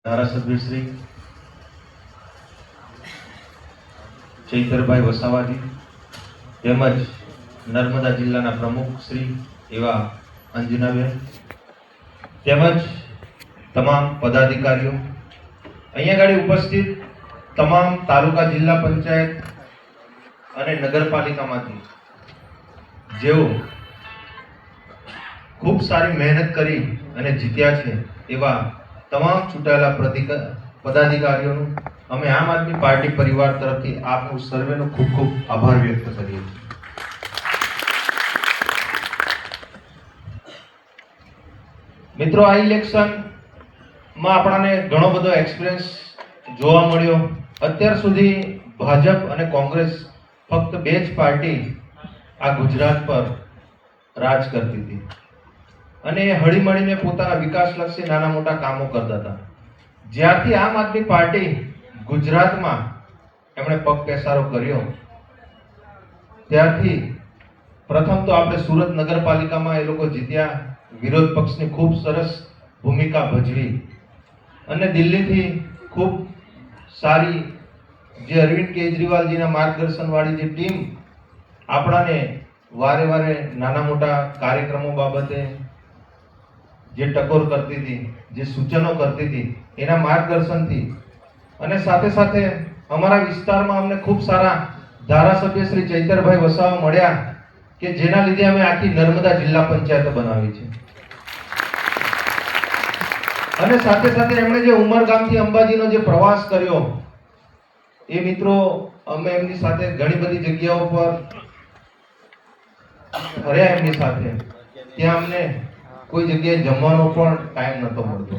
ધારાસભ્ય શ્રી ચૈતરભાઈ વસાવાજી તેમજ નર્મદા જિલ્લાના પ્રમુખ શ્રી એવા અંજનાબેન તેમજ તમામ પદાધિકારીઓ, અહીંયા ગાડી ઉપસ્થિત તમામ તાલુકા જિલ્લા પંચાયત અને નગરપાલિકામાંથી જેઓ ખૂબ સારી મહેનત કરી અને જીત્યા છે એવા તમામ ચૂંટાયેલા પદાધિકારીઓનું અમે આમ આદમી પાર્ટી પરિવાર તરફથી આપનું સર્વેનો ખૂબ ખૂબ આભાર વ્યક્ત કરીએ છીએ। મિત્રો, આ ઇલેક્શનમાં આપણને ઘણો બધો એક્સપિરિયન્સ જોવા મળ્યો। અત્યાર સુધી ભાજપ અને કોંગ્રેસ ફક્ત બે જ પાર્ટી આ ગુજરાત પર રાજ કરતી હતી અને હળીમળીને પોતાના વિકાસલક્ષી નાના મોટા કામો કરતા હતા। જ્યારથી આમ આદમી પાર્ટી ગુજરાતમાં એમણે પગ પેસારો કર્યો ત્યારથી પ્રથમ તો આપણે સુરત નગરપાલિકામાં એ લોકો જીત્યા, વિરોધ પક્ષની ખૂબ સરસ ભૂમિકા ભજવી અને દિલ્હીથી ખૂબ સારી જે અરવિંદ કેજરીવાલજીના માર્ગદર્શન વાળી જે ટીમ આપણાને વારે વારે નાના મોટા કાર્યક્રમો બાબતે જે ટકોર કરતી હતી, જે સૂચનો કરતી હતી, એના માર્ગદર્શનથી અને સાથે સાથે અમારા વિસ્તારમાં અમને ખૂબ સારા ધારાસભ્ય શ્રી ચૈતરભાઈ વસાવા મળ્યા કે જેના લીધે અમે આખી નર્મદા જિલ્લા પંચાયત બનાવી છે અને સાથે સાથે એમણે જે ઉમરગામથી અંબાજીનો જે પ્રવાસ કર્યો એ મિત્રો અમે એમની સાથે ઘણી બધી જગ્યાઓ પર ફર્યા એમની સાથે। ત્યાં અમને કોઈ જગ્યાએ જમવાનો પણ ટાઈમ નહોતો મળતો।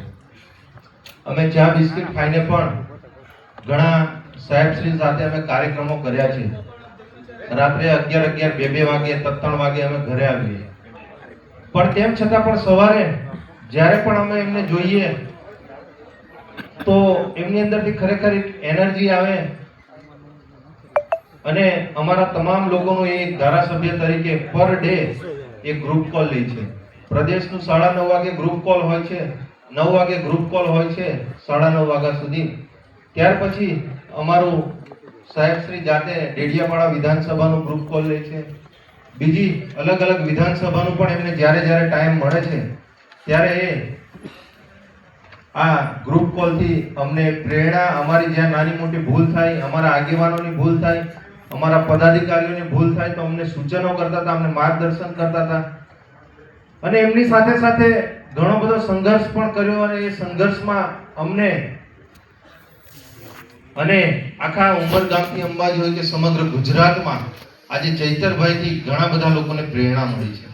અમે ચા બિસ્કિટ ખાઈને પણ ઘણા સાહેબશ્રી સાથે અમે કાર્યક્રમો કર્યા છે। રાત્રે 11 2 વાગે 3 વાગે અમે ઘરે આવીએ, પણ તેમ છતાં પણ સવારે જ્યારે પણ અમે એમને જોઈએ તો એમની અંદરથી ખરેખર એક એનર્જી આવે અને અમારા તમામ લોકોનું એક ધારાસભ્ય તરીકે પર ડે એક ગ્રુપ કોલ લે છે। પ્રદેશનું 9:30 વાગે ગ્રુપ કોલ હોય છે, 9 વાગે ગ્રુપ કોલ હોય છે 9:30 વાગ્યા સુધી। ત્યાર પછી અમારું સાહેબશ્રી જાતે ડેડિયાપાડા વિધાનસભાનું ગ્રુપ કોલ લે છે, બીજી અલગ અલગ વિધાનસભાનું પણ એમને જ્યારે જ્યારે ટાઈમ મળે છે ત્યારે એ આ ગ્રુપ કોલથી અમને પ્રેરણા, અમારી જ્યાં નાની મોટી ભૂલ થાય, અમારા આગેવાનોની ભૂલ થાય, અમારા પદાધિકારીઓની ભૂલ થાય તો અમને સૂચનો કરતા હતા, અમને માર્ગદર્શન કરતા હતા અને એમની સાથે સાથે ઘણો બધો સંઘર્ષ પણ કર્યો અને એ સંઘર્ષમાં અમને અને આખા ઉમરગામથી અંબાજી હોય કે સમગ્ર ગુજરાતમાં આજે ચૈતરભાઈથી ઘણા બધા લોકોને પ્રેરણા મળી છે।